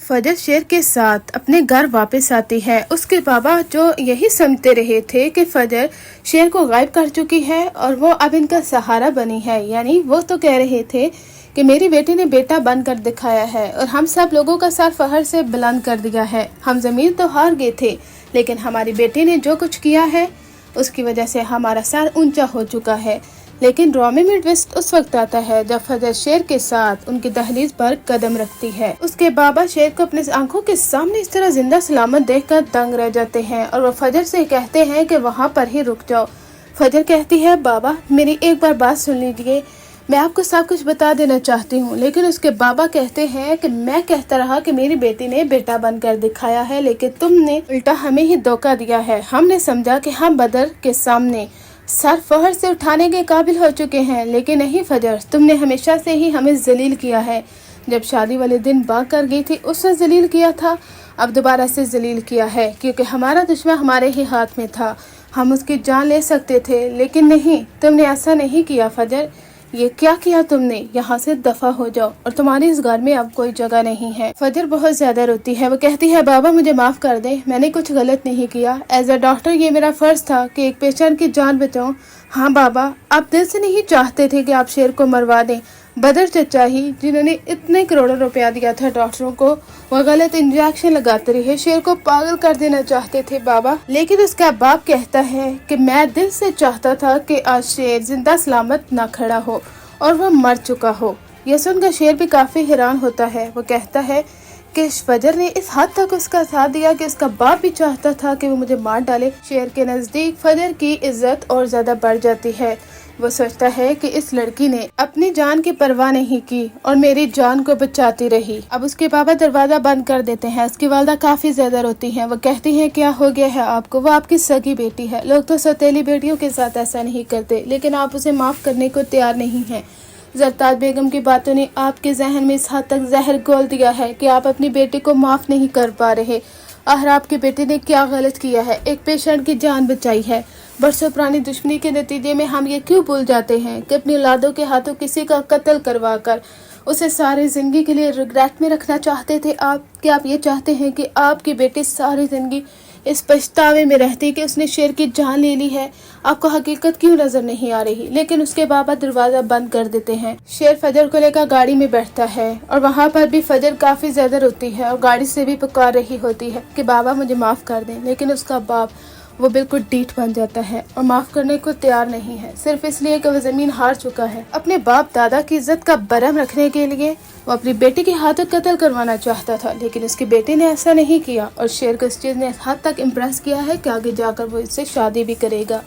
फजर शेर के साथ अपने घर वापस आती है। उसके बाबा जो यही समझते रहे थे कि फजर शेर को गायब कर चुकी है और वो अब इनका सहारा बनी है, यानी वो तो कह रहे थे कि मेरी बेटी ने बेटा बनकर दिखाया है और हम सब लोगों का सर फखर से बुलंद कर दिया है। हम जमीन तो हार गए थे, लेकिन हमारी बेटी ने जो कुछ किया है उसकी वजह से हमारा सर ऊंचा हो चुका है। लेकिन ड्रामे में ट्विस्ट उस वक्त आता है जब फजर शेर के साथ उनकी दहलीज पर कदम रखती है। उसके बाबा शेर को अपनी आंखों के सामने इस तरह जिंदा सलामत देखकर दंग रह जाते हैं और वो फजर से कहते हैं कि वहाँ पर ही रुक जाओ। फजर कहती है, बाबा मेरी एक बार बात सुन लीजिए, मैं आपको सब कुछ बता देना चाहती हूँ। लेकिन उसके बाबा कहते हैं कि मैं कहता रहा कि मेरी बेटी ने बेटा बनकर दिखाया है, लेकिन तुमने उल्टा हमें ही धोखा दिया है। हमने समझा कि हम बदर के सामने सर फहर से उठाने के काबिल हो चुके हैं, लेकिन नहीं फजर, तुमने हमेशा से ही हमें जलील किया है। जब शादी वाले दिन भाग कर गई थी उसने जलील किया था, अब दोबारा से जलील किया है, क्योंकि हमारा दुश्मन हमारे ही हाथ में था। हम उसकी जान ले सकते थे, लेकिन नहीं, तुमने ऐसा नहीं किया फजर। ये क्या किया तुमने? यहाँ से दफा हो जाओ और तुम्हारी इस घर में अब कोई जगह नहीं है। फजर बहुत ज्यादा रोती है। वो कहती है, बाबा मुझे माफ कर दे, मैंने कुछ गलत नहीं किया। एज अ डॉक्टर ये मेरा फर्ज था कि एक पेशेंट की जान बचाऊं। हाँ बाबा, आप दिल से नहीं चाहते थे कि आप शेर को मरवा दें। बदर चचा ही जिन्होंने इतने करोड़ों रुपया दिया था डॉक्टरों को, वो गलत इंजेक्शन लगाते रहे, शेर को पागल कर देना चाहते थे बाबा। लेकिन उसका बाप कहता है कि मैं दिल से चाहता था कि आज शेर जिंदा सलामत ना खड़ा हो और वो मर चुका हो। यह सुनकर शेर भी काफी हैरान होता है। वो कहता है कि फजर ने इस हद तक उसका साथ दिया कि उसका बाप भी चाहता था कि वो मुझे मार डाले। शेर के नजदीक फजर की इज्जत और ज्यादा बढ़ जाती है। वो सोचता है कि इस लड़की ने अपनी जान की परवाह नहीं की और मेरी जान को बचाती रही। अब उसके बाबा दरवाजा बंद कर देते हैं। उसकी वालदा काफी ज्यादा रोती है। वो कहती है, क्या हो गया है आपको? वो आपकी सगी बेटी है। लोग तो सौतेली बेटियों के साथ ऐसा नहीं करते, लेकिन आप उसे माफ करने को तैयार नहीं है। जरताज बेगम की बातों ने आपके जहन में इस हद तक जहर घोल दिया है कि आप अपनी बेटी को माफ नहीं कर पा रहे। आखिर आपकी बेटी ने क्या गलत किया है? एक पेशेंट की जान बचाई है। बरसों पुरानी दुश्मनी के नतीजे में हम ये क्यों भूल जाते हैं कि अपनी औलादों के हाथों किसी का कत्ल करवा कर उसे सारी जिंदगी के लिए रिग्रेट में रखना चाहते थे आप? क्या आप ये चाहते हैं कि आपकी बेटी सारी जिंदगी इस पछतावे में रहती कि उसने शेर की जान ले ली है? आपको हकीकत क्यों नजर नहीं आ रही? लेकिन उसके बाबा दरवाजा बंद कर देते हैं। शेर फजर को लेकर गाड़ी में बैठता है और वहाँ पर भी फजर काफी ज्यादा रोती है और गाड़ी से भी पुकार रही होती है कि बाबा मुझे माफ कर दें। लेकिन उसका बाप वो बिल्कुल डीठ बन जाता है और माफ करने को तैयार नहीं है, सिर्फ इसलिए कि वो जमीन हार चुका है। अपने बाप दादा की इज्जत का बरम रखने के लिए वो अपनी बेटी के हाथों कत्ल करवाना चाहता था, लेकिन उसकी बेटी ने ऐसा नहीं किया और शेर को इस चीज ने हद तक इम्प्रेस किया है कि आगे जाकर वो इससे शादी भी करेगा।